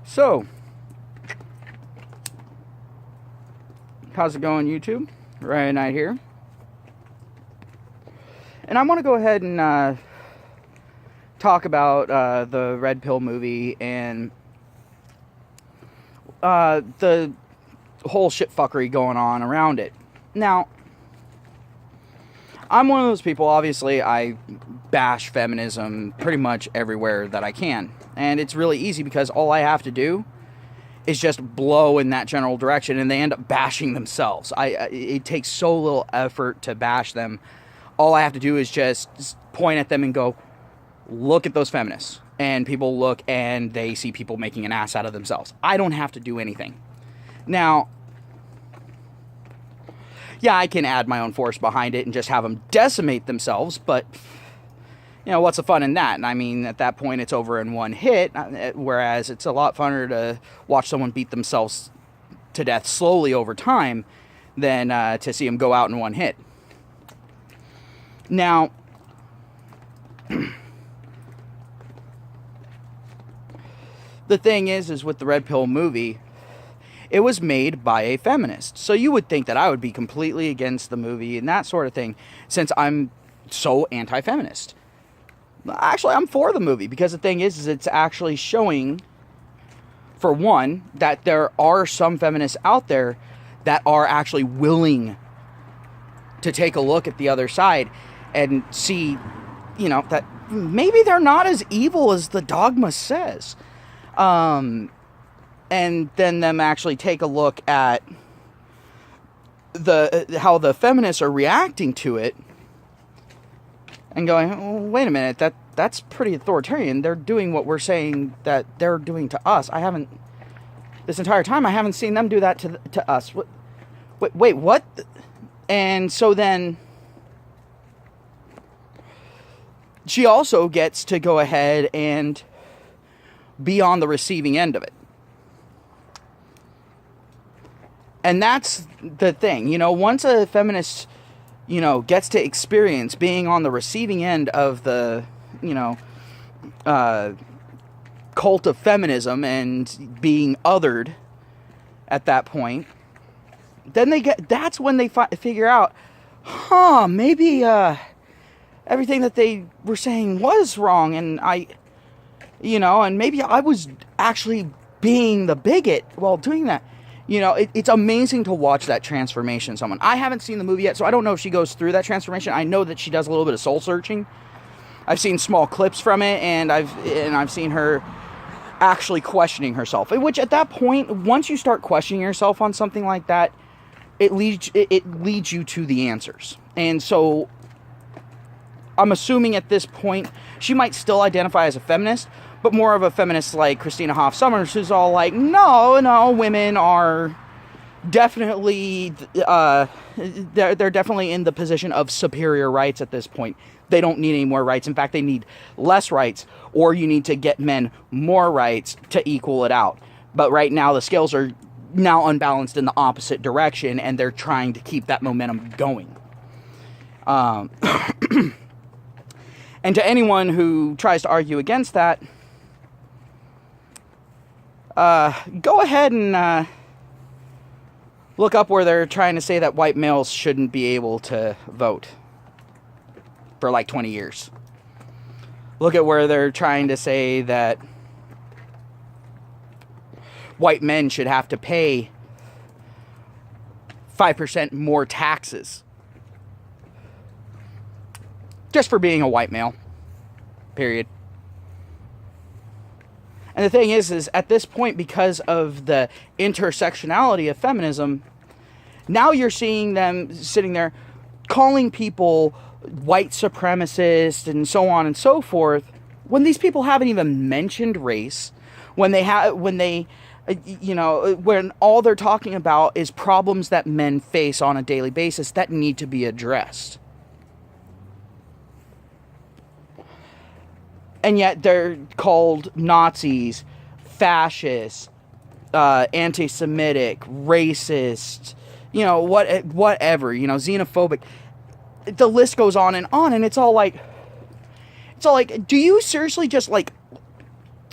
So, how's it going, YouTube? Ryan Knight here. And I want to go ahead and talk about the Redpill movie and the whole shitfuckery going on around it. Now, I'm one of those people, obviously, I bash feminism pretty much everywhere that I can. And it's really easy because all I have to do is just blow in that general direction and they end up bashing themselves. It takes so little effort to bash them. All I have to do is just point at them and go, look at those feminists. And people look and they see people making an ass out of themselves. I don't have to do anything. Now, yeah, I can add my own force behind it and just have them decimate themselves, but, you know, what's the fun in that? And I mean, at that point, it's over in one hit, whereas it's a lot funner to watch someone beat themselves to death slowly over time than to see them go out in one hit. Now, the thing is with the Redpill movie, it was made by a feminist. So you would think that I would be completely against the movie and that sort of thing, since I'm so anti-feminist. Actually, I'm for the movie, because the thing is it's actually showing, for one, that there are some feminists out there that are actually willing to take a look at the other side and see, you know, that maybe they're not as evil as the dogma says. And then them actually take a look at how the feminists are reacting to it and going, oh, wait a minute, that's pretty authoritarian. They're doing what we're saying that they're doing to us. This entire time, I haven't seen them do that to us. Wait, what? And so then she also gets to go ahead and be on the receiving end of it. And that's the thing, you know, once a feminist, you know, gets to experience being on the receiving end of the, you know, cult of feminism and being othered at that point, then that's when they figure out, maybe everything that they were saying was wrong, and and maybe I was actually being the bigot while doing that. You know, it's amazing to watch that transformation in someone. I haven't seen the movie yet, so I don't know if she goes through that transformation. I know that she does a little bit of soul searching. I've seen small clips from it, and I've seen her actually questioning herself. Which at that point, once you start questioning yourself on something like that, it leads you to the answers. And so I'm assuming at this point she might still identify as a feminist, but more of a feminist like Christina Hoff Sommers, who's all like, no, women are definitely, they're definitely in the position of superior rights at this point. They don't need any more rights. In fact, they need less rights, or you need to get men more rights to equal it out. But right now, the scales are now unbalanced in the opposite direction, and they're trying to keep that momentum going. And to anyone who tries to argue against that, go ahead and look up where they're trying to say that white males shouldn't be able to vote for like 20 years. Look at where they're trying to say that white men should have to pay 5% more taxes just for being a white male. Period. And the thing is at this point, because of the intersectionality of feminism, now you're seeing them sitting there calling people white supremacists and so on and so forth, when these people haven't even mentioned race, when all they're talking about is problems that men face on a daily basis that need to be addressed. And yet they're called Nazis, fascists, anti-Semitic, racist, whatever, xenophobic. The list goes on, and it's all like, do you seriously just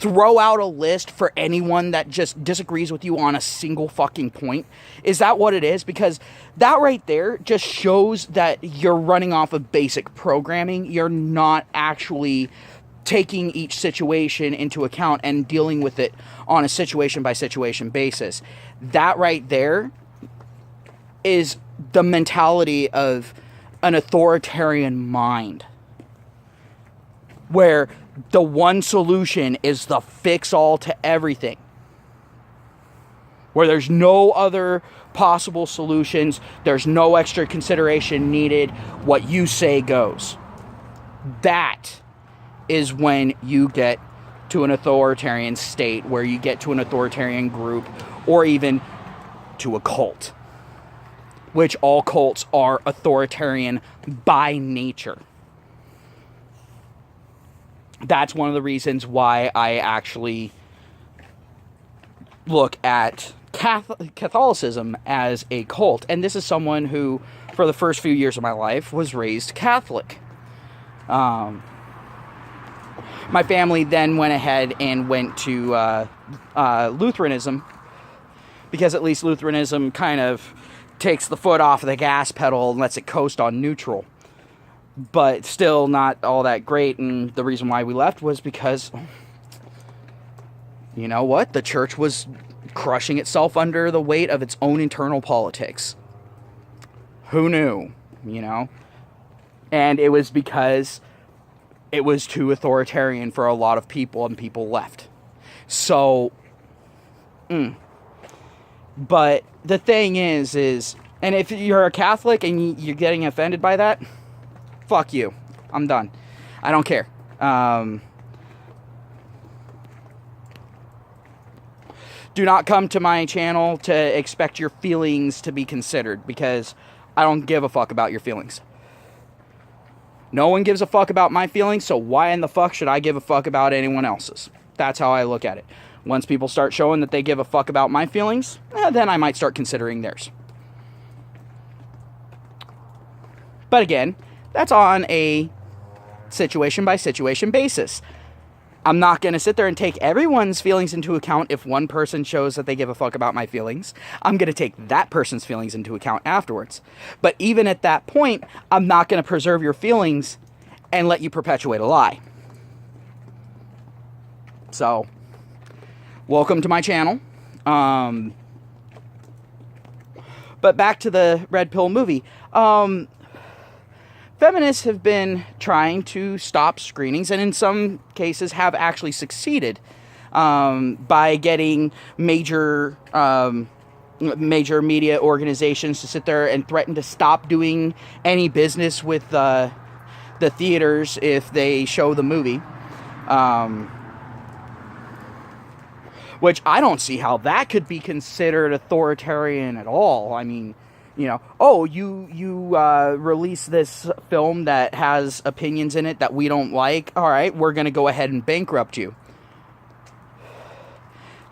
throw out a list for anyone that just disagrees with you on a single fucking point? Is that what it is? Because that right there just shows that you're running off of basic programming. You're not actually taking each situation into account and dealing with it on a situation by situation basis. That right there is the mentality of an authoritarian mind, where the one solution is the fix-all to everything, where there's no other possible solutions, there's no extra consideration needed, what you say goes. That is when you get to an authoritarian state, where you get to an authoritarian group, or even to a cult, which all cults are authoritarian by nature. That's one of the reasons why I actually look at Catholicism as a cult. And this is someone who, for the first few years of my life, was raised Catholic. My family then went ahead and went to Lutheranism, because at least Lutheranism kind of takes the foot off of the gas pedal and lets it coast on neutral. But still not all that great, and the reason why we left was because, you know what? The church was crushing itself under the weight of its own internal politics. Who knew, you know? And it was because it was too authoritarian for a lot of people, and people left. So, but the thing is, and if you're a Catholic and you're getting offended by that, fuck you. I'm done. I don't care. Do not come to my channel to expect your feelings to be considered, because I don't give a fuck about your feelings. No one gives a fuck about my feelings, so why in the fuck should I give a fuck about anyone else's? That's how I look at it. Once people start showing that they give a fuck about my feelings, then I might start considering theirs. But again, that's on a situation by situation basis. I'm not going to sit there and take everyone's feelings into account. If one person shows that they give a fuck about my feelings, I'm going to take that person's feelings into account afterwards. But even at that point, I'm not going to preserve your feelings and let you perpetuate a lie. So, welcome to my channel. But back to the Red Pill movie. Feminists have been trying to stop screenings, and in some cases have actually succeeded, by getting major media organizations to sit there and threaten to stop doing any business with the theaters if they show the movie. Which I don't see how that could be considered authoritarian at all. I mean, you know, oh, you release this film that has opinions in it that we don't like. All right, we're going to go ahead and bankrupt you.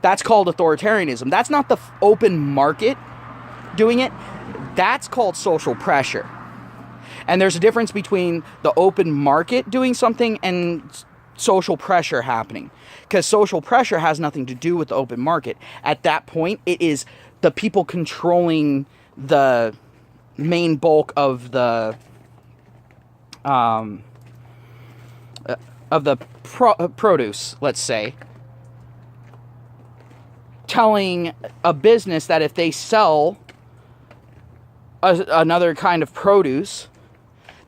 That's called authoritarianism. That's not the open market doing it. That's called social pressure. And there's a difference between the open market doing something and social pressure happening. Because social pressure has nothing to do with the open market. At that point, it is the people controlling the main bulk of the produce, let's say, telling a business that if they sell another kind of produce,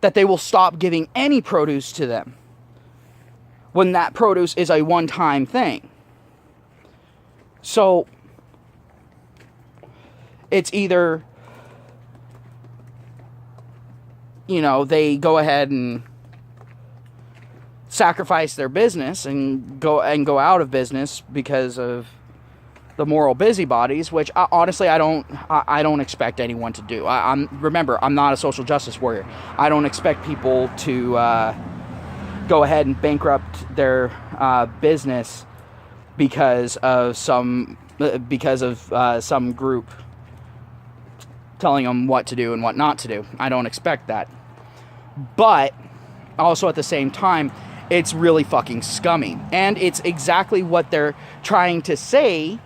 that they will stop giving any produce to them, when that produce is a one-time thing. So it's either, you know, they go ahead and sacrifice their business and go out of business because of the moral busybodies, which honestly I don't expect anyone to do. Remember, I'm not a social justice warrior. I don't expect people to go ahead and bankrupt their business because of some group telling them what to do and what not to do. I don't expect that. But also at the same time, It's really fucking scummy. And it's exactly what they're trying to say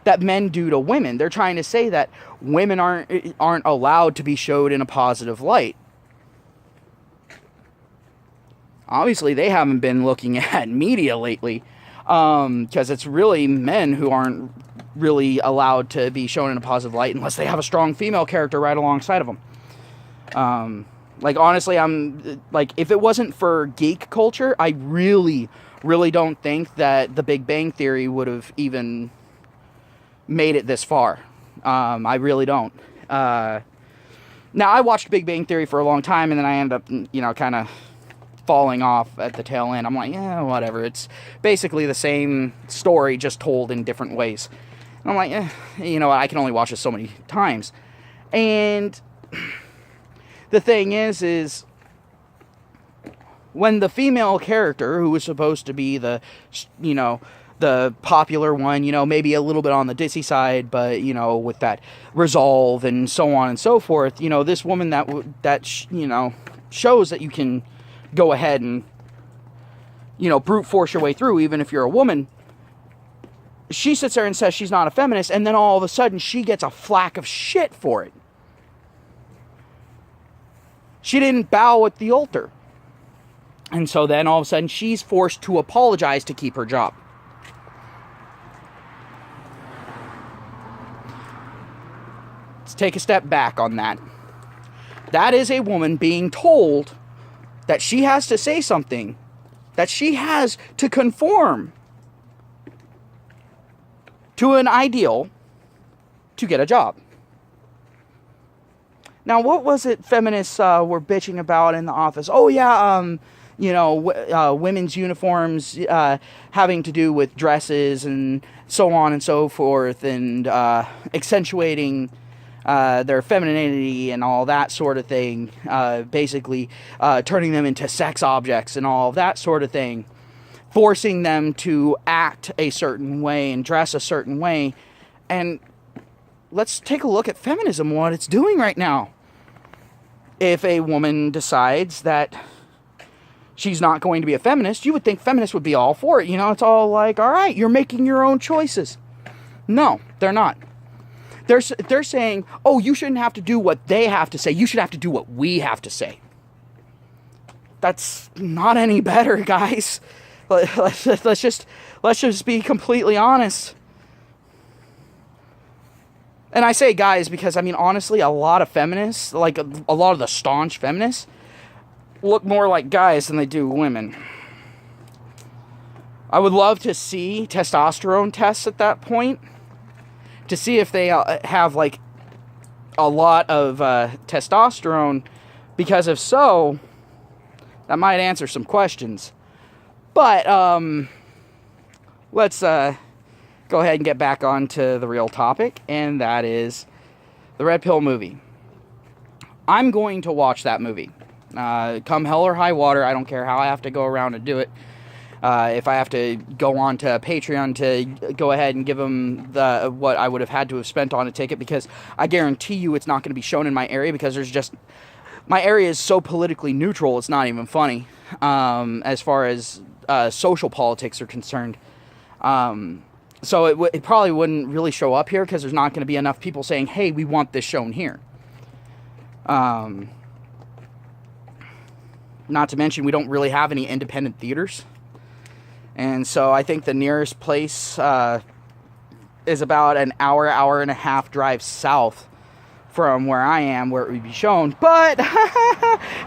that men do to women. They're trying to say that women aren't allowed to be showed in a positive light. Obviously, they haven't been looking at media lately, because it's really men who aren't really allowed to be shown in a positive light unless they have a strong female character right alongside of them. Like, honestly, if it wasn't for geek culture, I really, really don't think that The Big Bang Theory would have even made it this far. I really don't. Now, I watched Big Bang Theory for a long time, and then I ended up, kind of falling off at the tail end. I'm like, yeah, whatever. It's basically the same story, just told in different ways. And I'm like, I can only watch this so many times. And the thing is when the female character, who was supposed to be the popular one, maybe a little bit on the ditzy side, but, with that resolve and so on and so forth, this woman that shows that you can go ahead and, brute force your way through, even if you're a woman. She sits there and says she's not a feminist, and then all of a sudden she gets a flack of shit for it. She didn't bow at the altar. And so then all of a sudden she's forced to apologize to keep her job. Let's take a step back on that. That is a woman being told that she has to say something, that she has to conform to an ideal to get a job. Now, what was it feminists were bitching about in the office? Oh, yeah, women's uniforms having to do with dresses and so on and so forth, and accentuating their femininity and all that sort of thing, basically turning them into sex objects and all of that sort of thing, forcing them to act a certain way and dress a certain way. And let's take a look at feminism, what it's doing right now. If a woman decides that she's not going to be a feminist, you would think feminists would be all for it. It's all like, all right, you're making your own choices. No, they're not. They're saying, oh, you shouldn't have to do what they have to say. You should have to do what we have to say. That's not any better, guys. Let's just be completely honest. And I say guys because, honestly, a lot of feminists, like a lot of the staunch feminists, look more like guys than they do women. I would love to see testosterone tests at that point, to see if they have, a lot of testosterone, because if so, that might answer some questions. But, let's go ahead and get back onto the real topic, and that is the Redpill movie. I'm going to watch that movie. Come hell or high water, I don't care how I have to go around and do it. If I have to go on to Patreon to go ahead and give them what I would have had to have spent on a ticket, because I guarantee you it's not going to be shown in my area, because my area is so politically neutral, it's not even funny, as far as social politics are concerned. So it probably wouldn't really show up here, because there's not going to be enough people saying, hey, we want this shown here. Not to mention, we don't really have any independent theaters. And so I think the nearest place is about an hour and a half drive south from where I am, where it would be shown. But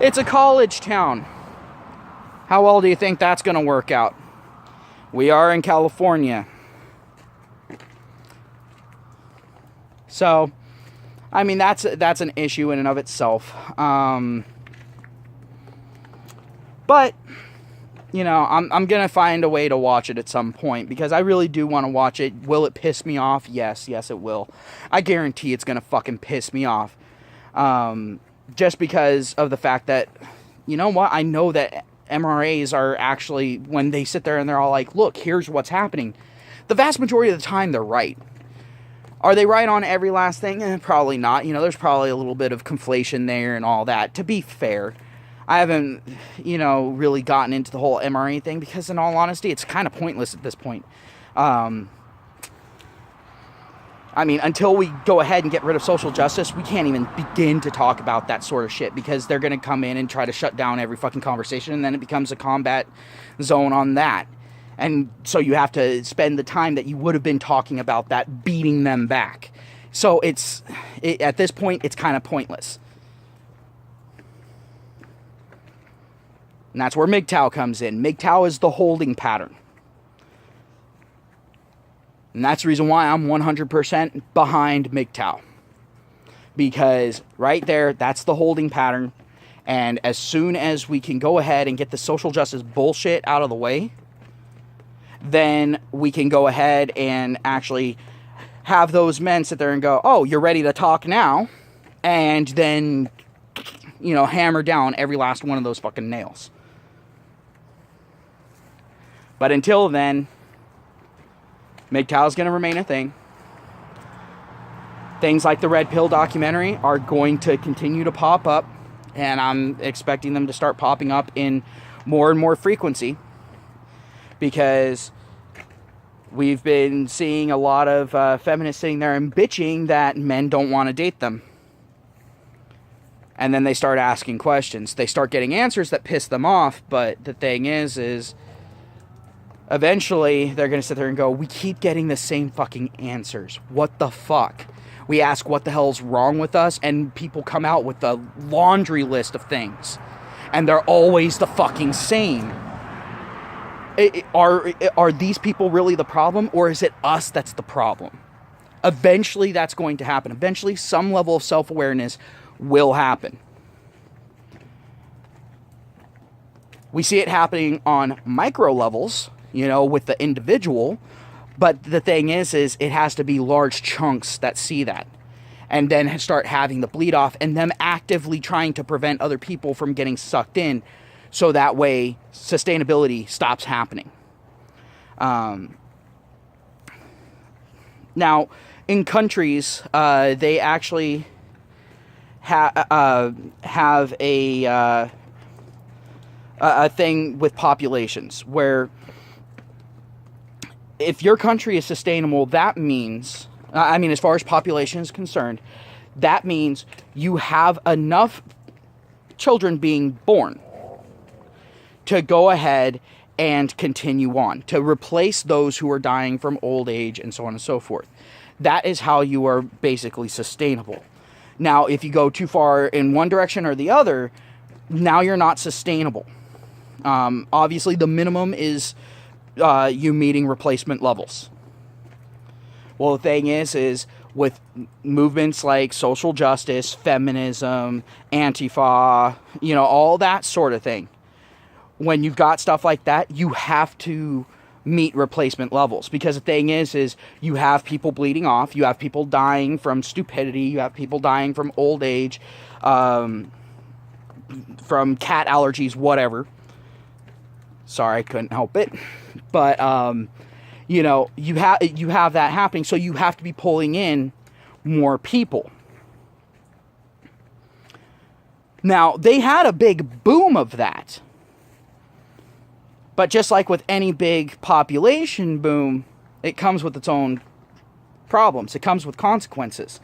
it's a college town. How well do you think that's going to work out? We are in California. So, that's an issue in and of itself. But, I'm going to find a way to watch it at some point, because I really do want to watch it. Will it piss me off? Yes, it will. I guarantee it's going to fucking piss me off. Just because of the fact that, you know what? I know that MRAs are actually, when they sit there and they're all like, look, here's what's happening. The vast majority of the time, they're right. Are they right on every last thing? Probably not. There's probably a little bit of conflation there and all that, to be fair. I haven't, really gotten into the whole mRNA thing because, in all honesty, it's kind of pointless at this point. Until we go ahead and get rid of social justice, we can't even begin to talk about that sort of shit because they're going to come in and try to shut down every fucking conversation, and then it becomes a combat zone on that. And so you have to spend the time that you would have been talking about that beating them back. So at this point, it's kind of pointless. And that's where MGTOW comes in. MGTOW is the holding pattern. And that's the reason why I'm 100% behind MGTOW. Because right there, that's the holding pattern. And as soon as we can go ahead and get the social justice bullshit out of the way, then we can go ahead and actually have those men sit there and go, oh, you're ready to talk now? And then, hammer down every last one of those fucking nails. But until then, MGTOW is going to remain a thing. Things like the Redpill documentary are going to continue to pop up, and I'm expecting them to start popping up in more and more frequency, because we've been seeing a lot of feminists sitting there and bitching that men don't want to date them. And then they start asking questions. They start getting answers that piss them off, but the thing is eventually they're going to sit there and go, we keep getting the same fucking answers. What the fuck? We ask what the hell's wrong with us, and people come out with a laundry list of things. And they're always the fucking same. Are these people really the problem, or is it us that's the problem? Eventually that's going to happen. Eventually some level of self-awareness will happen. We see it happening on micro levels, with the individual. But the thing is it has to be large chunks that see that. And then start having the bleed off, and them actively trying to prevent other people from getting sucked in. So that way sustainability stops happening. Now, in countries, they actually have a thing with populations where, if your country is sustainable, that means, as far as population is concerned, that means you have enough children being born to go ahead and continue on, to replace those who are dying from old age and so on and so forth. That is how you are basically sustainable. Now, if you go too far in one direction or the other, now you're not sustainable. Obviously, the minimum is you meeting replacement levels. Well, the thing is with movements like social justice, feminism, Antifa, all that sort of thing, when you've got stuff like that, you have to meet replacement levels. Because the thing is you have people bleeding off, you have people dying from stupidity, you have people dying from old age, from cat allergies, whatever. Sorry, I couldn't help it. But, you have that happening, so you have to be pulling in more people. Now, they had a big boom of that. But just like with any big population boom, it comes with its own problems. It comes with consequences.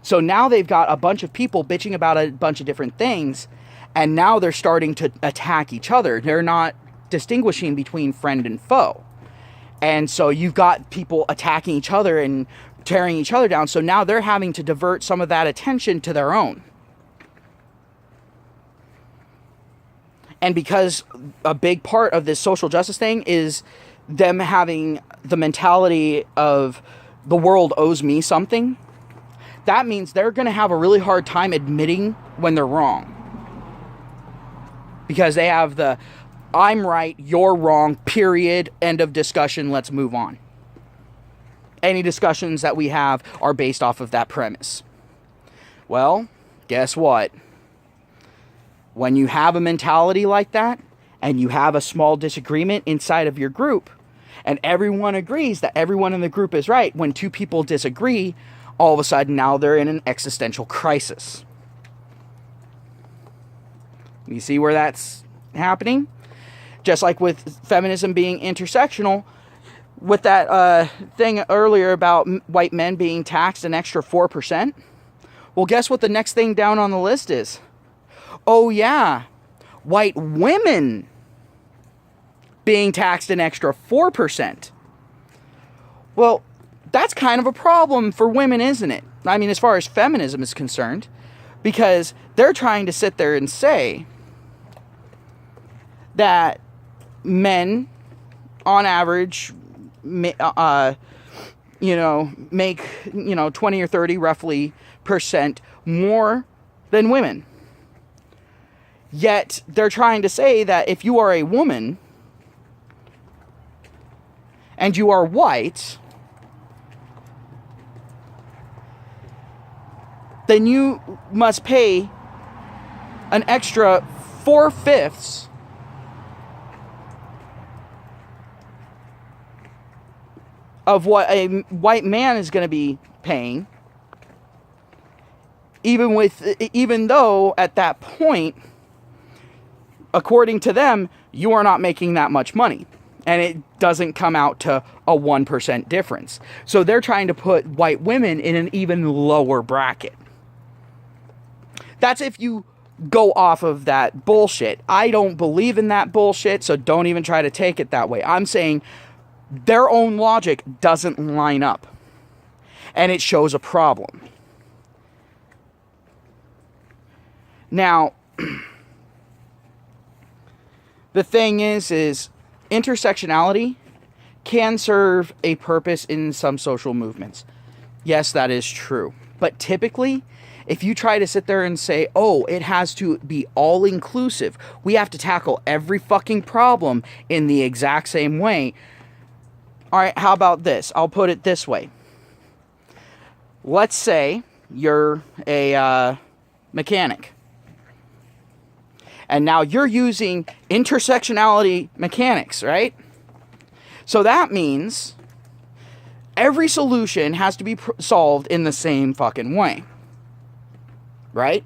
So now they've got a bunch of people bitching about a bunch of different things, and now they're starting to attack each other. They're not distinguishing between friend and foe. And so you've got people attacking each other and tearing each other down. So now they're having to divert some of that attention to their own. And because a big part of this social justice thing is them having the mentality of the world owes me something, that means they're going to have a really hard time admitting when they're wrong. Because they have the, I'm right, you're wrong, period, end of discussion, let's move on. Any discussions that we have are based off of that premise. Well, guess what? When you have a mentality like that, and you have a small disagreement inside of your group, and everyone agrees that everyone in the group is right, when two people disagree, all of a sudden now they're in an existential crisis. You see where that's happening? Just like with feminism being intersectional, with that thing earlier about white men being taxed an extra 4%. Well, guess what the next thing down on the list is? Oh yeah, white women being taxed an extra 4%. Well, that's kind of a problem for women, isn't it? I mean, as far as feminism is concerned, because they're trying to sit there and say that men, on average, make 20 or 30 roughly percent more than women. Yet they're trying to say that if you are a woman and you are white, then you must pay an extra 4/5 of what a white man is going to be paying, even though at that point, according to them, you are not making that much money. And it doesn't come out to a 1% difference. So they're trying to put white women in an even lower bracket. That's if you go off of that bullshit. I don't believe in that bullshit, so don't even try to take it that way. I'm saying their own logic doesn't line up. And it shows a problem. Now, the thing is intersectionality can serve a purpose in some social movements. Yes, that is true. But typically, if you try to sit there and say, oh, it has to be all-inclusive, we have to tackle every fucking problem in the exact same way. All right, how about this? I'll put it this way. Let's say you're a mechanic. And now you're using intersectionality mechanics, right? So that means every solution has to be solved in the same fucking way. Right?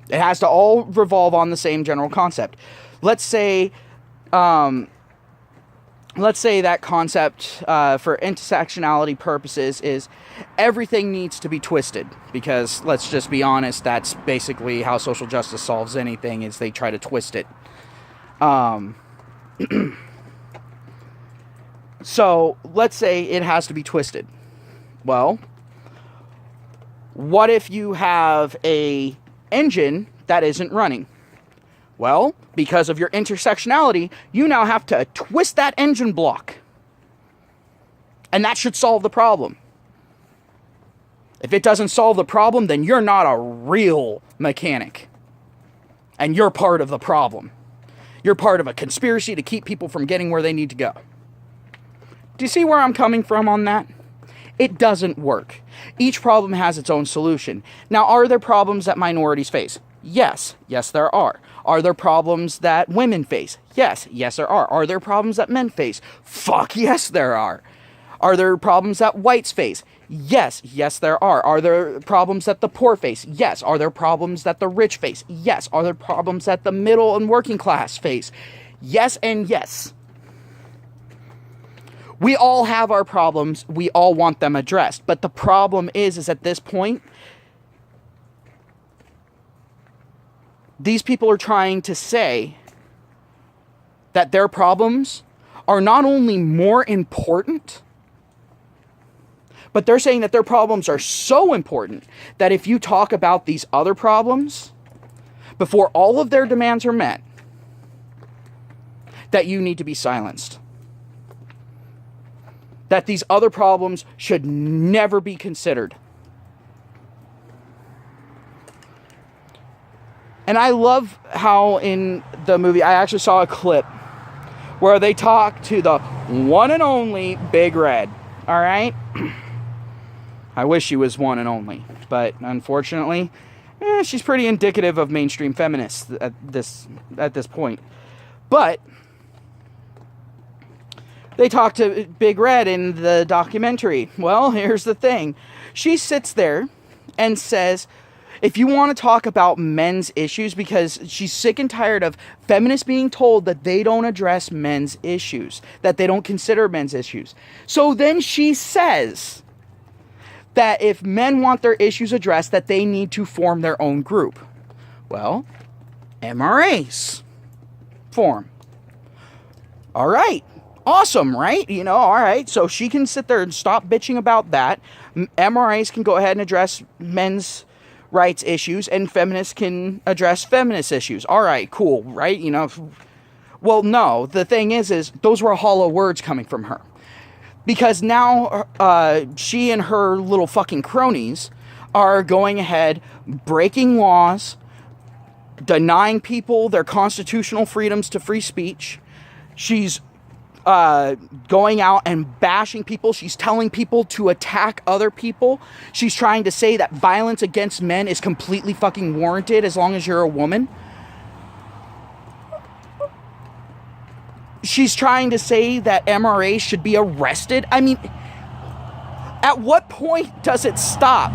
It has to all revolve on the same general concept. Let's say that concept for intersectionality purposes is everything needs to be twisted, because let's just be honest, that's basically how social justice solves anything, is they try to twist it. So let's say it has to be twisted. Well, what if you have a engine that isn't running? Well, because of your intersectionality, you now have to twist that engine block. And that should solve the problem. If it doesn't solve the problem, then you're not a real mechanic. And you're part of the problem. You're part of a conspiracy to keep people from getting where they need to go. Do you see where I'm coming from on that? It doesn't work. Each problem has its own solution. Now, are there problems that minorities face? Yes. Yes, there are. Are there problems that women face? Yes. Yes, there are. Are there problems that men face? Fuck yes, there are. Are there problems that whites face? Yes. Yes, there are. Are there problems that the poor face? Yes. Are there problems that the rich face? Yes. Are there problems that the middle and working class face? Yes and yes. We all have our problems. We all want them addressed. But the problem is at this point, these people are trying to say that their problems are not only more important, but they're saying that their problems are so important that if you talk about these other problems before all of their demands are met, that you need to be silenced. That these other problems should never be considered. And I love how in the movie, I actually saw a clip where they talk to the one and only Big Red. All right? I wish she was one and only. But unfortunately, she's pretty indicative of mainstream feminists at this point. But they talk to Big Red in the documentary. Well, here's the thing. She sits there and says, If you want to talk about men's issues, because she's sick and tired of feminists being told that they don't address men's issues, that they don't consider men's issues. So then she says that if men want their issues addressed, that they need to form their own group. Well, MRAs form. All right. Awesome, right? You know, all right. So she can sit there and stop bitching about that. MRAs can go ahead and address men's rights issues, and feminists can address feminist issues. All right, cool, right? You know, well, no. The thing is those were hollow words coming from her. Because now she and her little fucking cronies are going ahead, breaking laws, denying people their constitutional freedoms to free speech. She's going out and bashing people. She's telling people to attack other people. She's trying to say that violence against men is completely fucking warranted as long as you're a woman. She's trying to say that MRAs should be arrested. I mean, at what point does it stop?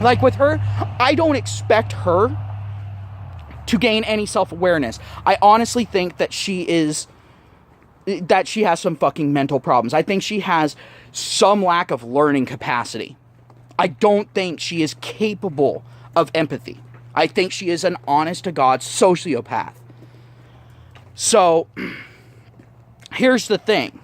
Like with her, I don't expect her to gain any self-awareness. I honestly think that she has some fucking mental problems. I think she has some lack of learning capacity. I don't think she is capable of empathy. I think she is an honest-to-God sociopath. So, here's the thing.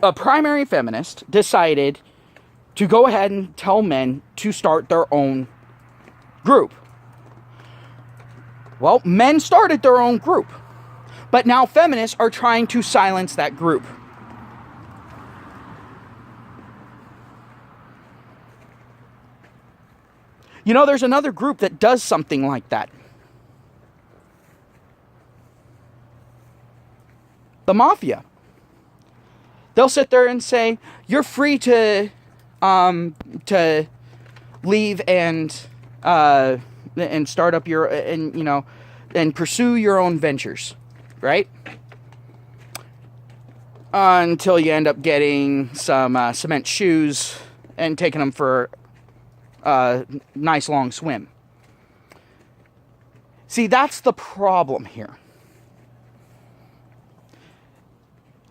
A primary feminist decided to go ahead and tell men to start their own group. Well, men started their own group. But now feminists are trying to silence that group. You know, there's another group that does something like that. The mafia. They'll sit there and say, you're free to leave and start up your, and you know, and pursue your own ventures, right? Until you end up getting some cement shoes and taking them for a nice long swim. See, that's the problem here.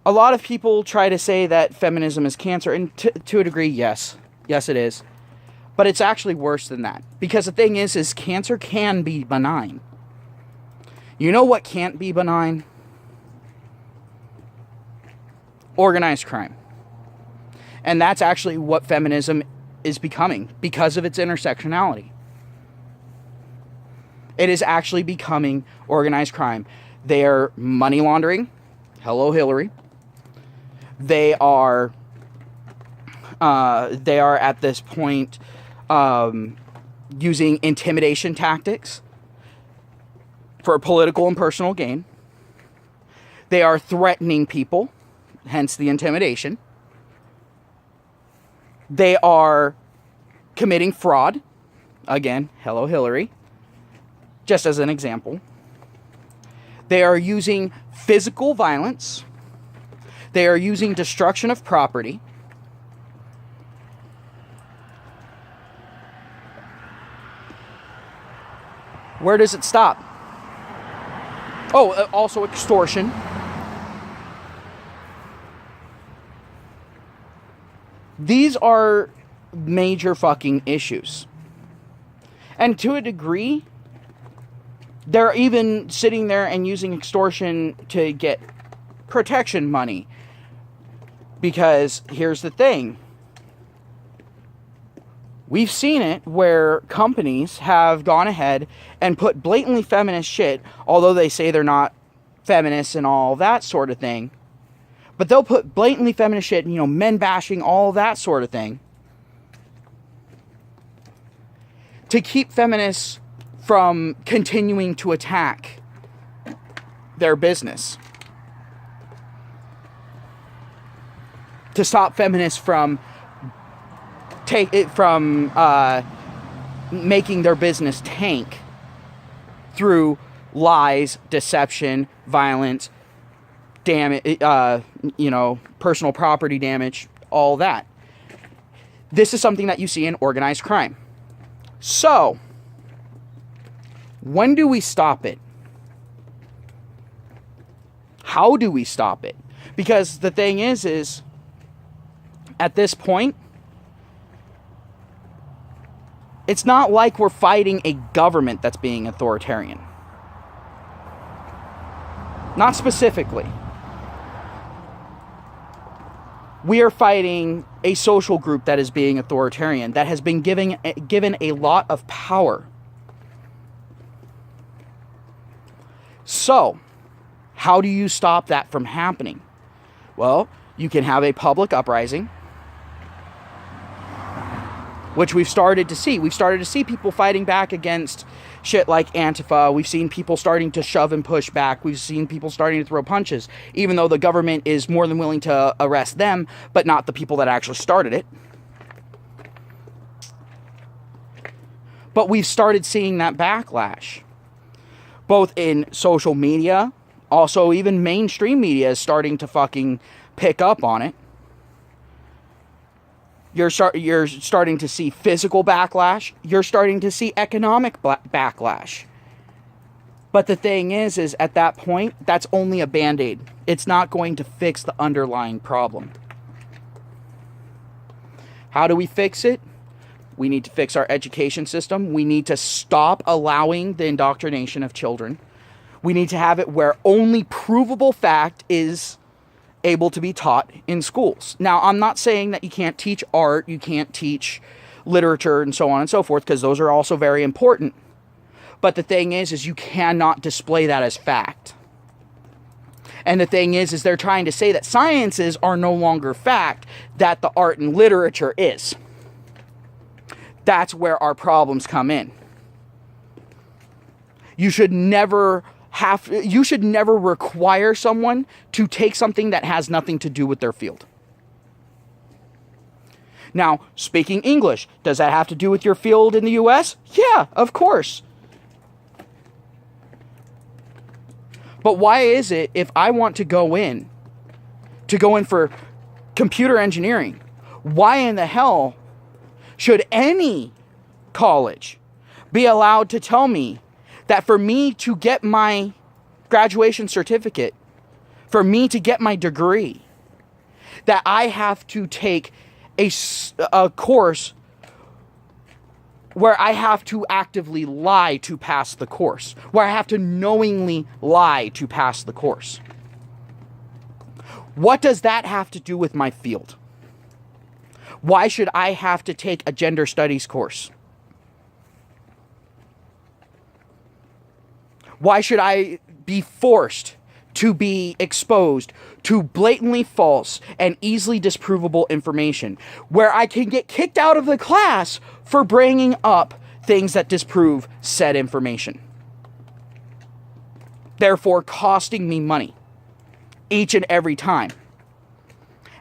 A lot of people try to say that feminism is cancer, and to a degree, yes. Yes, it is. But it's actually worse than that. Because the thing is cancer can be benign. You know what can't be benign? Organized crime. And that's actually what feminism is becoming because of its intersectionality. It is actually becoming organized crime. They are money laundering. Hello, Hillary. They are at this point using intimidation tactics for political and personal gain. They are threatening people, hence the intimidation. They are committing fraud. Again, hello, Hillary. Just as an example. They are using physical violence. They are using destruction of property. Where does it stop? Oh, also extortion. These are major fucking issues. And to a degree, they're even sitting there and using extortion to get protection money. Because here's the thing. We've seen it where companies have gone ahead and put blatantly feminist shit, although they say they're not feminists and all that sort of thing. But they'll put blatantly feminist shit, you know, men bashing, all that sort of thing, to keep feminists from continuing to attack their business. To stop feminists from making their business tank through lies, deception, violence, damage, personal property damage, all that. This is something that you see in organized crime. So, when do we stop it? How do we stop it? Because the thing is at this point, it's not like we're fighting a government that's being authoritarian. Not specifically. We are fighting a social group that is being authoritarian, that has been given a lot of power. So, how do you stop that from happening? Well, you can have a public uprising, which we've started to see. We've started to see people fighting back against shit like Antifa. We've seen people starting to shove and push back. We've seen people starting to throw punches, even though the government is more than willing to arrest them, but not the people that actually started it. But we've started seeing that backlash, both in social media, also even mainstream media is starting to fucking pick up on it. You're starting to see physical backlash. You're starting to see economic backlash. But the thing is at that point, that's only a Band-Aid. It's not going to fix the underlying problem. How do we fix it? We need to fix our education system. We need to stop allowing the indoctrination of children. We need to have it where only provable fact is able to be taught in schools. Now, I'm not saying that you can't teach art, you can't teach literature, and so on and so forth, because those are also very important. But the thing is you cannot display that as fact. And the thing is they're trying to say that sciences are no longer fact, that the art and literature is. That's where our problems come in. You should never require someone to take something that has nothing to do with their field. Now, speaking English, does that have to do with your field in the US? Yeah, of course. But why is it if I want to go in for computer engineering, why in the hell should any college be allowed to tell me that for me to get my graduation certificate, for me to get my degree, that I have to take a course where I have to actively lie to pass the course, where I have to knowingly lie to pass the course? What does that have to do with my field? Why should I have to take a gender studies course? Why should I be forced to be exposed to blatantly false and easily disprovable information, where I can get kicked out of the class for bringing up things that disprove said information, therefore costing me money each and every time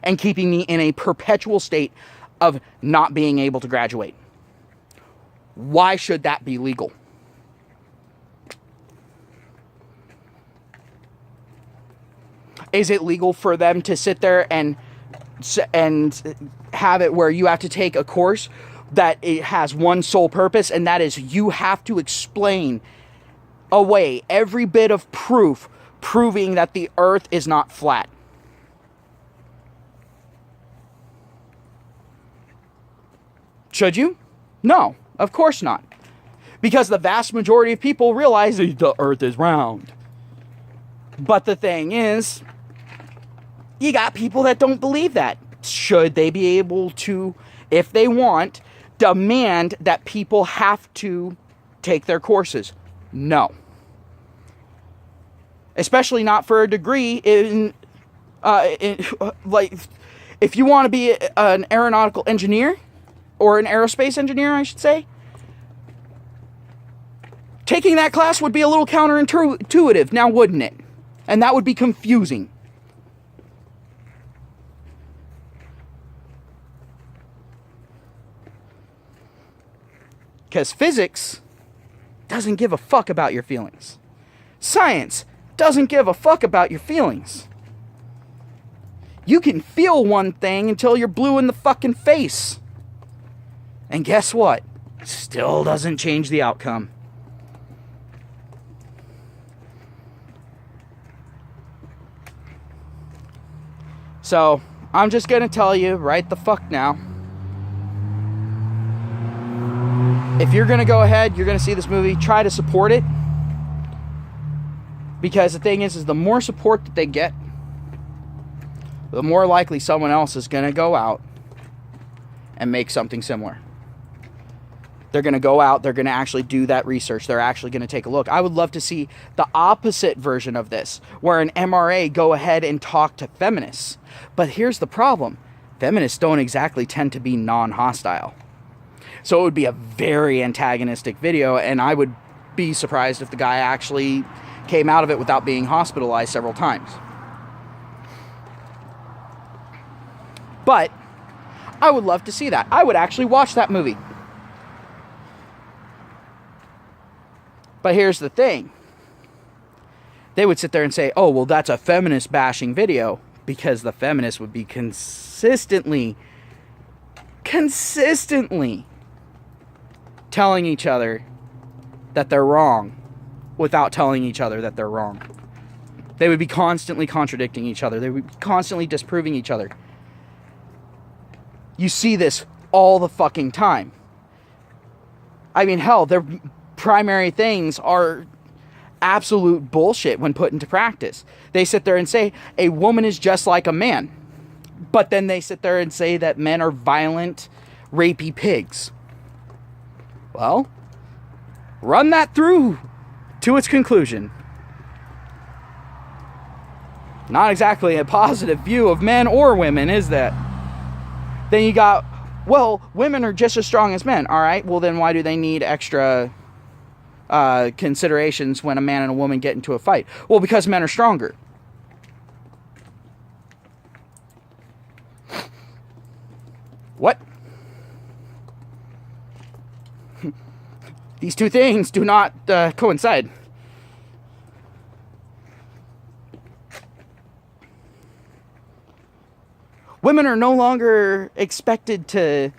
and keeping me in a perpetual state of not being able to graduate? Why should that be legal? Is it legal for them to sit there and have it where you have to take a course that it has one sole purpose, and that is you have to explain away every bit of proof proving that the earth is not flat? Should you? No, of course not. Because the vast majority of people realize that the earth is round. But the thing is, you got people that don't believe that. Should they be able to, if they want, demand that people have to take their courses? No. Especially not for a degree like, if you want to be an aeronautical engineer, or an aerospace engineer, I should say, taking that class would be a little counterintuitive, now wouldn't it? And that would be confusing. Because physics doesn't give a fuck about your feelings. Science doesn't give a fuck about your feelings. You can feel one thing until you're blue in the fucking face. And guess what? Still doesn't change the outcome. So, I'm just gonna tell you right the fuck now. If you're gonna go ahead, you're gonna see this movie, try to support it. Because the thing is the more support that they get, the more likely someone else is gonna go out and make something similar. They're going to go out, they're going to actually do that research, they're actually going to take a look. I would love to see the opposite version of this, where an MRA go ahead and talk to feminists. But here's the problem. Feminists don't exactly tend to be non-hostile. So it would be a very antagonistic video, and I would be surprised if the guy actually came out of it without being hospitalized several times. But I would love to see that. I would actually watch that movie. But here's the thing. They would sit there and say, oh, well, that's a feminist bashing video, because the feminists would be consistently telling each other that they're wrong without telling each other that they're wrong. They would be constantly contradicting each other. They would be constantly disproving each other. You see this all the fucking time. I mean, hell, their primary things are absolute bullshit when put into practice. They sit there and say, a woman is just like a man. But then they sit there and say that men are violent, rapey pigs. Well, run that through to its conclusion. Not exactly a positive view of men or women, is that? Then you got, well, women are just as strong as men. All right, well then why do they need extra considerations when a man and a woman get into a fight? Well, because men are stronger. What? These two things do not coincide. Women are no longer expected to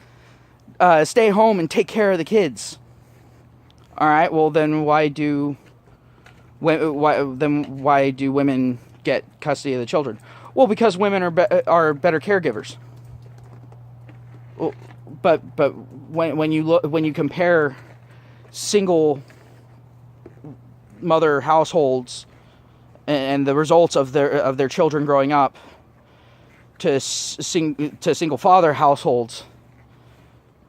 stay home and take care of the kids. All right, well then why do women get custody of the children? Well, because women are better caregivers. Well, but when you compare single mother households and the results of their children growing up to single father households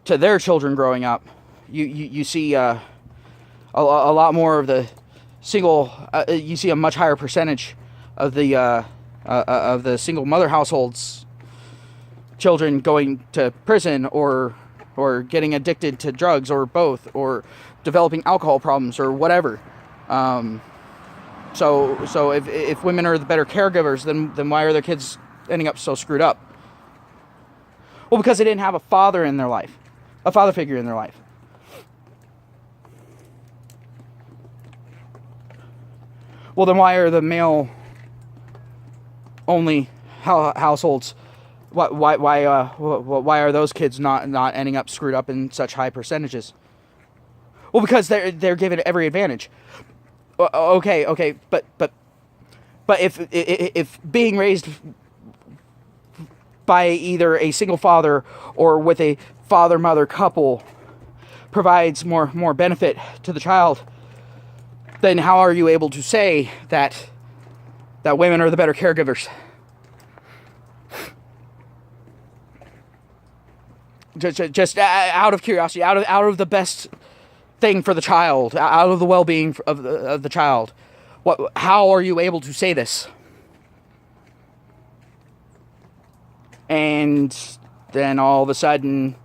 to their children growing up, you see a lot more of the single. You see a much higher percentage of the single mother households children going to prison or getting addicted to drugs or both, or developing alcohol problems or whatever. So if women are the better caregivers, then why are their kids ending up so screwed up? Well, because they didn't have a father in their life, a father figure in their life. Well, then why are the male only households? Why are those kids not ending up screwed up in such high percentages? Well, because they're given every advantage. Okay, but if being raised by either a single father or with a father-mother couple provides more benefit to the child, then how are you able to say that women are the better caregivers? Just out of curiosity, out of the best thing for the child, out of the well-being of the child, how are you able to say this? And then all of a sudden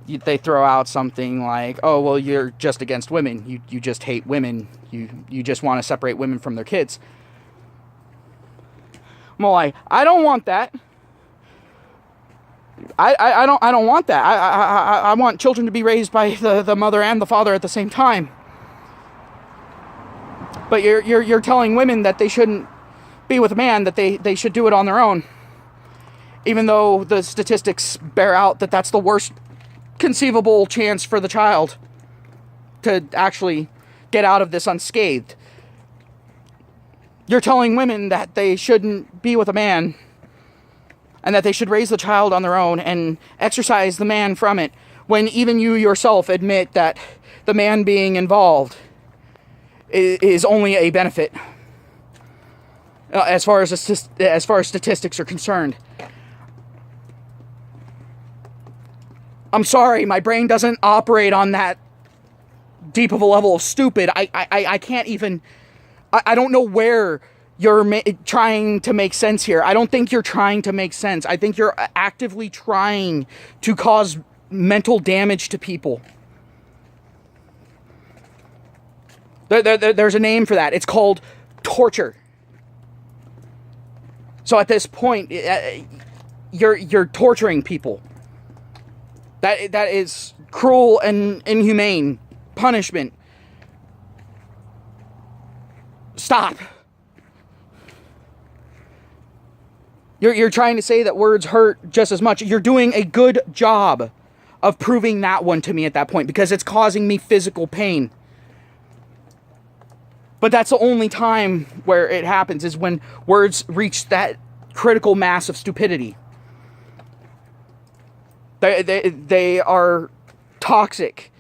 they throw out something like, oh, well, you're just against women, you just hate women, you just want to separate women from their kids. I'm like, I don't want that. I don't want that. I want children to be raised by the mother and the father at the same time. But you're telling women that they shouldn't be with a man, that they should do it on their own. Even though the statistics bear out that that's the worst conceivable chance for the child to actually get out of this unscathed. You're telling women that they shouldn't be with a man and that they should raise the child on their own and exercise the man from it, when even you yourself admit that the man being involved is only a benefit as far as statistics are concerned. I'm sorry, my brain doesn't operate on that deep of a level of stupid. I can't even... I don't know where you're trying to make sense here. I don't think you're trying to make sense. I think you're actively trying to cause mental damage to people. There's a name for that. It's called torture. So at this point, you're torturing people. That is cruel and inhumane punishment. Stop. You're trying to say that words hurt just as much. You're doing a good job of proving that one to me at that point, because it's causing me physical pain. But that's the only time where it happens, is when words reach that critical mass of stupidity. They are toxic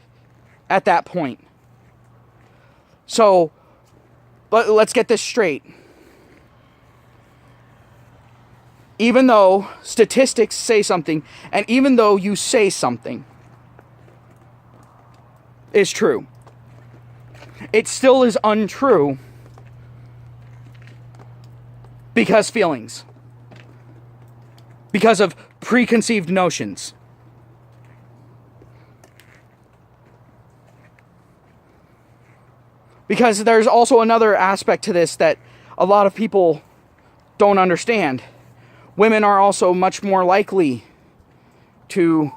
at that point. So, let's get this straight. Even though statistics say something, and even though you say something is true, it still is untrue because feelings. Because of preconceived notions. Because there's also another aspect to this that a lot of people don't understand. Women are also much more likely to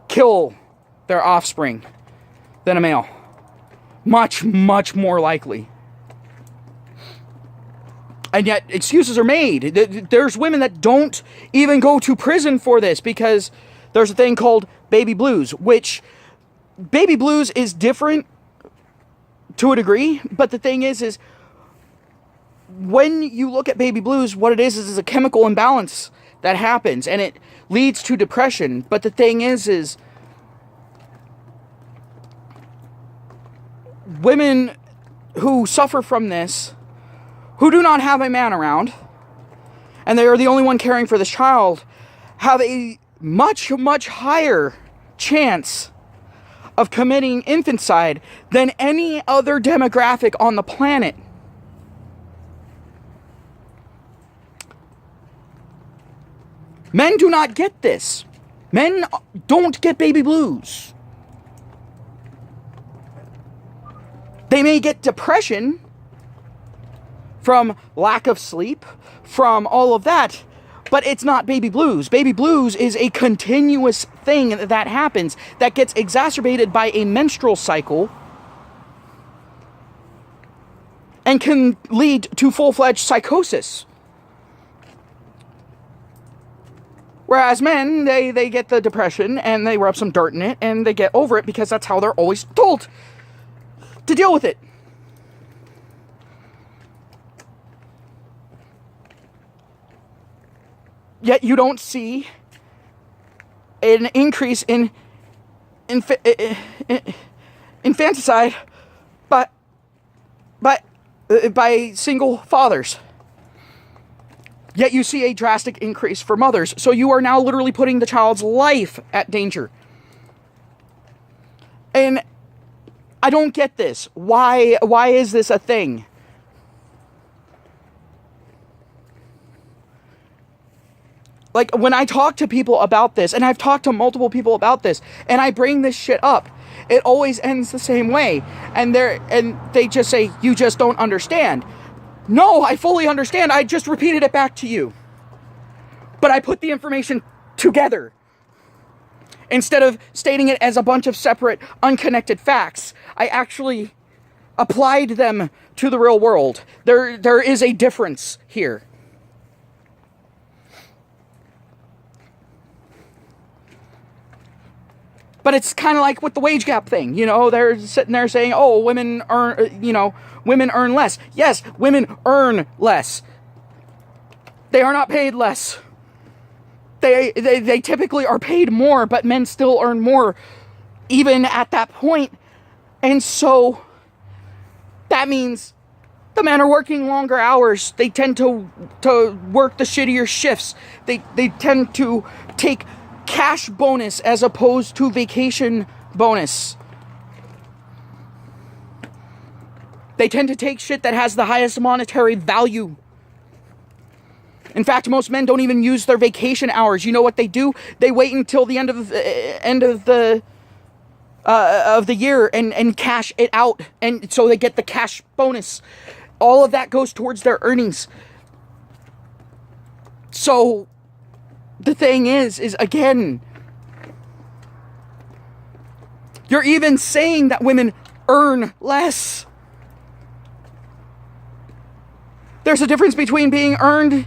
kill their offspring than a male. Much, much more likely. And yet, excuses are made. There's women that don't even go to prison for this because there's a thing called baby blues, which baby blues is different to a degree, but the thing is when you look at baby blues, what it is a chemical imbalance that happens, and it leads to depression. But the thing is women who suffer from this, who do not have a man around, and they are the only one caring for this child, have a much, much higher chance of committing infanticide than any other demographic on the planet. Men do not get this. Men don't get baby blues. They may get depression from lack of sleep, from all of that, but it's not baby blues. Baby blues is a continuous thing that happens that gets exacerbated by a menstrual cycle and can lead to full-fledged psychosis. Whereas men, they get the depression and they rub some dirt in it and they get over it because that's how they're always told to deal with it. Yet you don't see an increase in infanticide by single fathers. Yet you see a drastic increase for mothers. So you are now literally putting the child's life at danger. And I don't get this. Why is this a thing? Like, when I talk to people about this, and I've talked to multiple people about this, and I bring this shit up, it always ends the same way. And they just say, you just don't understand. No, I fully understand. I just repeated it back to you. But I put the information together. Instead of stating it as a bunch of separate, unconnected facts, I actually applied them to the real world. There is a difference here. But it's kind of like with the wage gap thing, you know, they're sitting there saying, oh, women earn less. Yes, women earn less. They are not paid less. They typically are paid more, but men still earn more, even at that point. And so that means the men are working longer hours. They tend to work the shittier shifts. They tend to take cash bonus as opposed to vacation bonus. They tend to take shit that has the highest monetary value. In fact, most men don't even use their vacation hours. You know what they do? They wait until the end of the year and cash it out, and so they get the cash bonus. All of that goes towards their earnings. So the thing is again, you're even saying that women earn less. There's a difference between being earned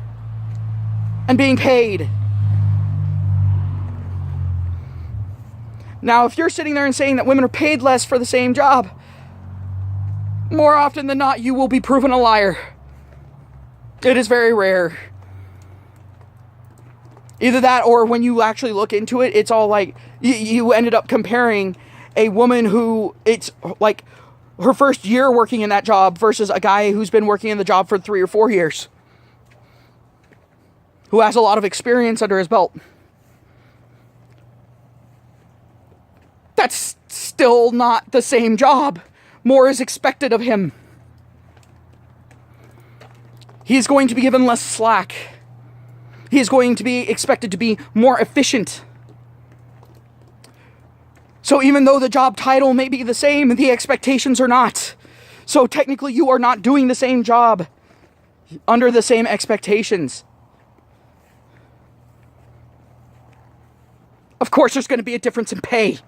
and being paid. Now, if you're sitting there and saying that women are paid less for the same job, more often than not, you will be proven a liar. It is very rare. Either that, or when you actually look into it, it's all like, you ended up comparing a woman who, it's like her first year working in that job versus a guy who's been working in the job for 3 or 4 years, who has a lot of experience under his belt. That's still not the same job. More is expected of him. He's going to be given less slack. He is going to be expected to be more efficient. So even though the job title may be the same, the expectations are not. So technically you are not doing the same job under the same expectations. Of course there's going to be a difference in pay.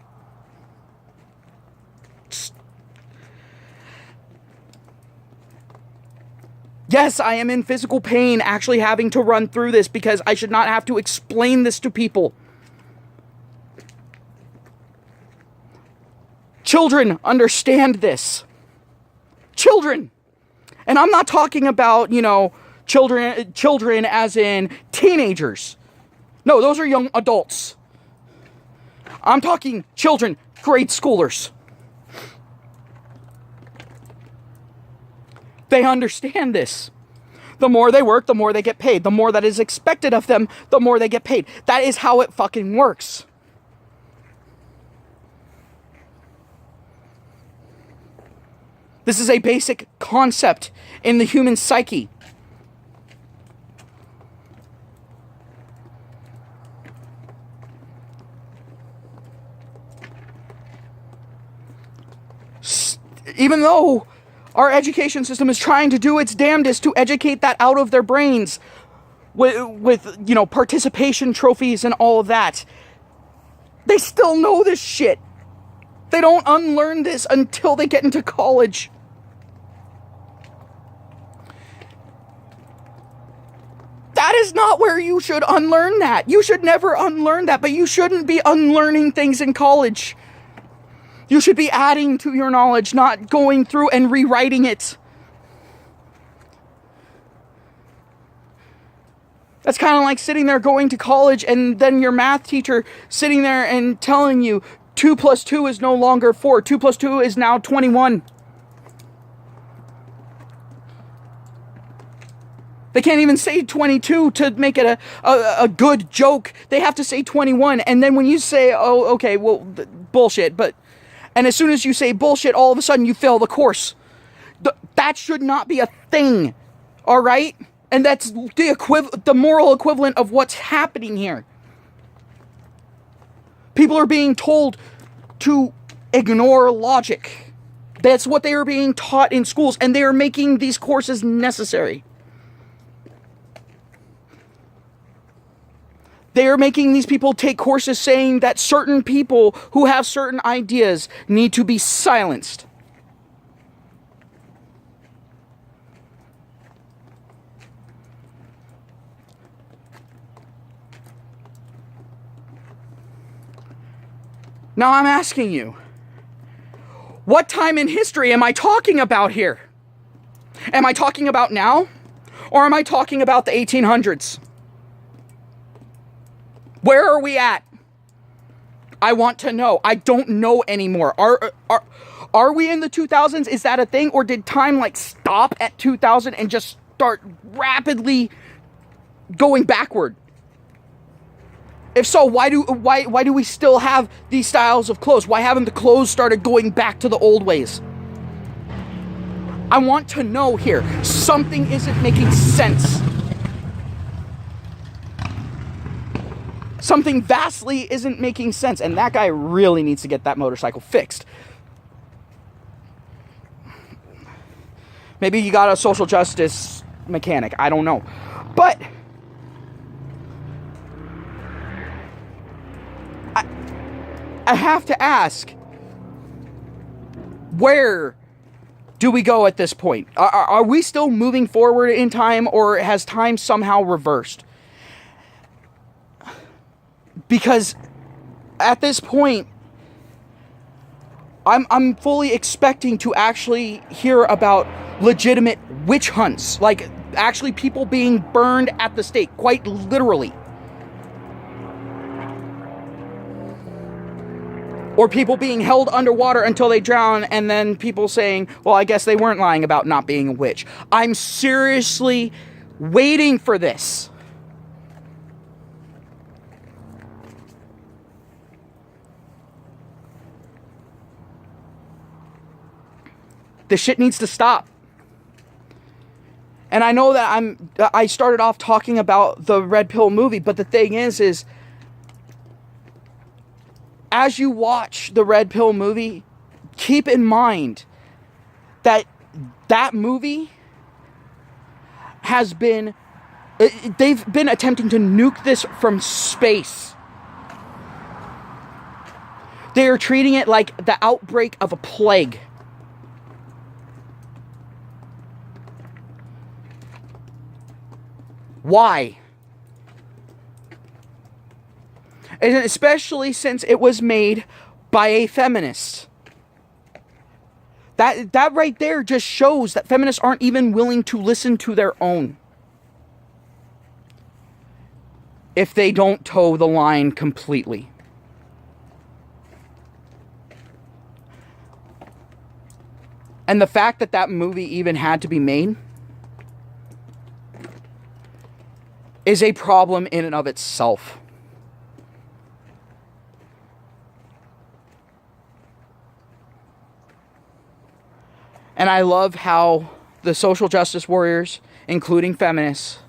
Yes, I am in physical pain actually having to run through this because I should not have to explain this to people. Children understand this. Children. And I'm not talking about, children as in teenagers. No, those are young adults. I'm talking children, grade schoolers. They understand this. The more they work, the more they get paid. The more that is expected of them, the more they get paid. That is how it fucking works. This is a basic concept in the human psyche. Even though our education system is trying to do its damnedest to educate that out of their brains with participation trophies and all of that, they still know this shit. They don't unlearn this until they get into college. That is not where you should unlearn that. You should never unlearn that, but you shouldn't be unlearning things in college. You should be adding to your knowledge, not going through and rewriting it. That's kind of like sitting there going to college and then your math teacher sitting there and telling you 2 plus 2 is no longer 4. 2 plus 2 is now 21. They can't even say 22 to make it a good joke. They have to say 21. And then when you say, oh, okay, well, bullshit, but... And as soon as you say bullshit, all of a sudden you fail the course. That should not be a thing. All right? And that's the moral equivalent of what's happening here. People are being told to ignore logic. That's what they are being taught in schools. And they are making these courses necessary. They are making these people take courses saying that certain people who have certain ideas need to be silenced. Now I'm asking you, what time in history am I talking about here? Am I talking about now? Or am I talking about the 1800s? Where are we at? I want to know. I don't know anymore. Are we in the 2000s? Is that a thing? Or did time like stop at 2000 and just start rapidly going backward? If so, why do we still have these styles of clothes? Why haven't the clothes started going back to the old ways? I want to know here. Something isn't making sense. Something vastly isn't making sense. And that guy really needs to get that motorcycle fixed. Maybe you got a social justice mechanic. I don't know. But I have to ask, where do we go at this point? Are we still moving forward in time, or has time somehow reversed? Because at this point, I'm fully expecting to actually hear about legitimate witch hunts, like actually people being burned at the stake, quite literally. Or people being held underwater until they drown, and then people saying, well, I guess they weren't lying about not being a witch. I'm seriously waiting for this. This shit needs to stop. And I know that I started off talking about the Redpill movie, but the thing is as you watch the Redpill movie, keep in mind that that movie has been, they've been attempting to nuke this from space. They are treating it like the outbreak of a plague. Why? And especially since it was made by a feminist. That right there just shows that feminists aren't even willing to listen to their own. If they don't toe the line completely. And the fact that that movie even had to be made is a problem in and of itself. And I love how the social justice warriors, including feminists,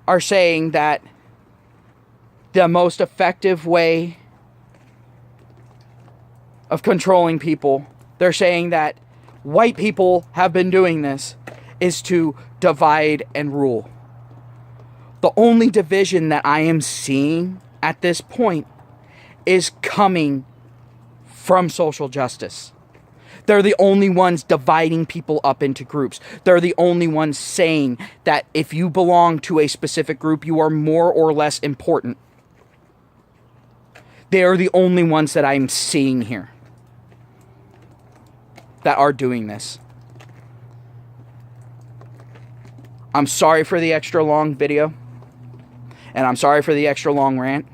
are saying that the most effective way of controlling people, they're saying that white people have been doing this, is to divide and rule. The only division that I am seeing at this point is coming from social justice. They're the only ones dividing people up into groups. They're the only ones saying that if you belong to a specific group, you are more or less important. They are the only ones that I'm seeing here that are doing this. I'm sorry for the extra long video. And I'm sorry for the extra long rant.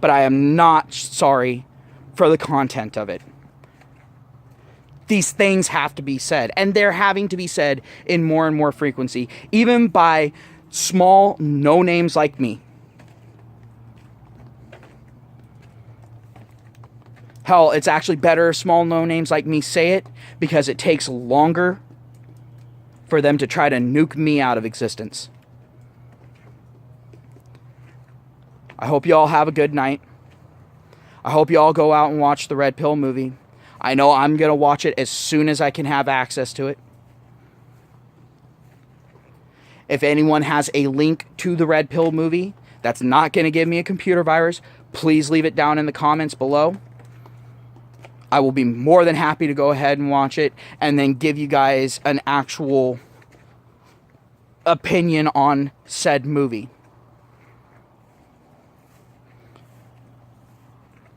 But I am not sorry for the content of it. These things have to be said, and they're having to be said in more and more frequency, even by small no-names like me. Hell, it's actually better small no-names like me say it, because it takes longer for them to try to nuke me out of existence. I hope you all have a good night. I hope you all go out and watch the Redpill movie. I know I'm going to watch it as soon as I can have access to it. If anyone has a link to the Redpill movie that's not going to give me a computer virus, please leave it down in the comments below. I will be more than happy to go ahead and watch it and then give you guys an actual opinion on said movie.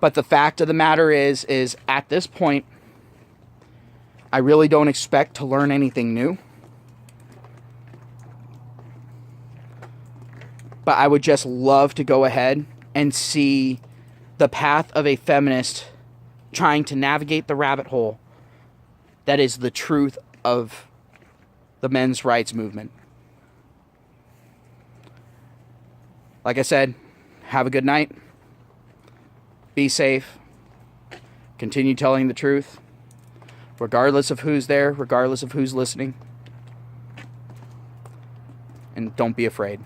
But the fact of the matter is at this point, I really don't expect to learn anything new. But I would just love to go ahead and see the path of a feminist trying to navigate the rabbit hole that is the truth of the men's rights movement. Like I said, have a good night. Be safe. Continue telling the truth, regardless of who's there, regardless of who's listening. And don't be afraid.